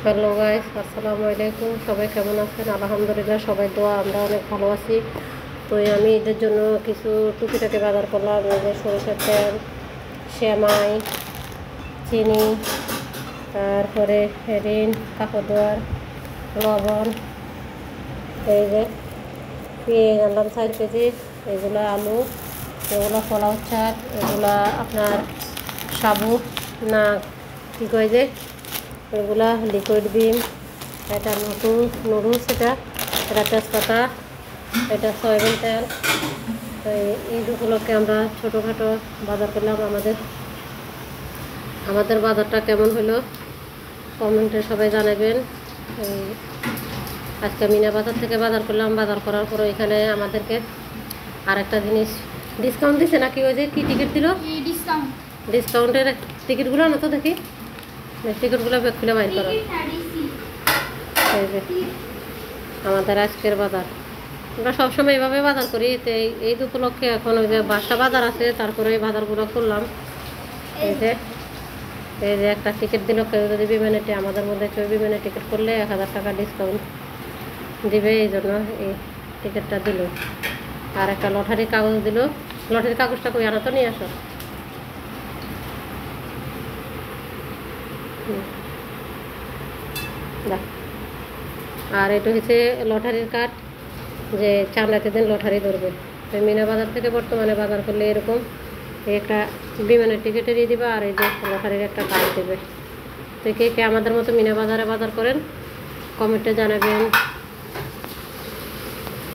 Hello guys, আসসালামু আলাইকুম। সবাই কেমন আছেন? আলহামদুলিল্লাহ, সবাই দোয়া আমরা অনেক ভালো আছি। তো আমি ঈদের জন্য কিছু টুকিটাকি বাজার করলাম। এই যে সরিষার তেল, সেমাই, চিনি, তারপরে ঋণ, কাপড় ধোয়ার, লবণ, এই যে পেঁয়াজ আনলাম 4 কেজি, এগুলো আলু, এগুলো পোলাও চাট, এগুলা আপনার সাবু না কী কয় যে এগুলা লিকুইড বিম, এটা নুডলস, এটা তেজপাতা, এটা সয়াবিন তেল। তো এই দুগুলোকে আমরা ছোটোখাটো বাজার করলাম। আমাদের বাজারটা কেমন হলো কমেন্টে সবাই জানাবেন। আজকে মিনা বাজার থেকে বাজার করলাম। বাজার করার পরে এখানে আমাদেরকে আরেকটা জিনিস ডিসকাউন্ট দিচ্ছে নাকি, ওই যে কী টিকিট দিল, ডিসকাউন্টের টিকিটগুলো না তো দেখি, টিকিটগুলো ব্যাগ খুলে বাইর করো। এই যে আমাদের আজকের বাজার, আমরা সবসময় এইভাবে বাজার করি। তো এই উপলক্ষে এখন ওই যে বাসা বাজার আছে, তারপরে এই বাজারগুলো করলাম। এই যে একটা টিকিট দিল, কেউ যদি বিমানে, আমাদের মধ্যে কেউ বিমানে টিকিট করলে 1000 টাকা ডিসকাউন্ট দিবে, এই জন্য এই টিকিটটা দিল। আর একটা লটারির কাগজ দিল। লটারির কাগজটা কই আনা তো, নিয়ে আসো। আর এটা হচ্ছে লটারির কার্ড, যে চামড়াতে দিন লটারি ধরবে। তো মিনা বাজার থেকে বর্তমানে বাজার করলে এরকম একটা বিমানের টিকিটেরই দিবা, আর এই যে লটারির একটা কার্ড দেবে। তো কে কে আমাদের মতো মিনা বাজারে বাজার করেন কমেন্টে জানাবেন।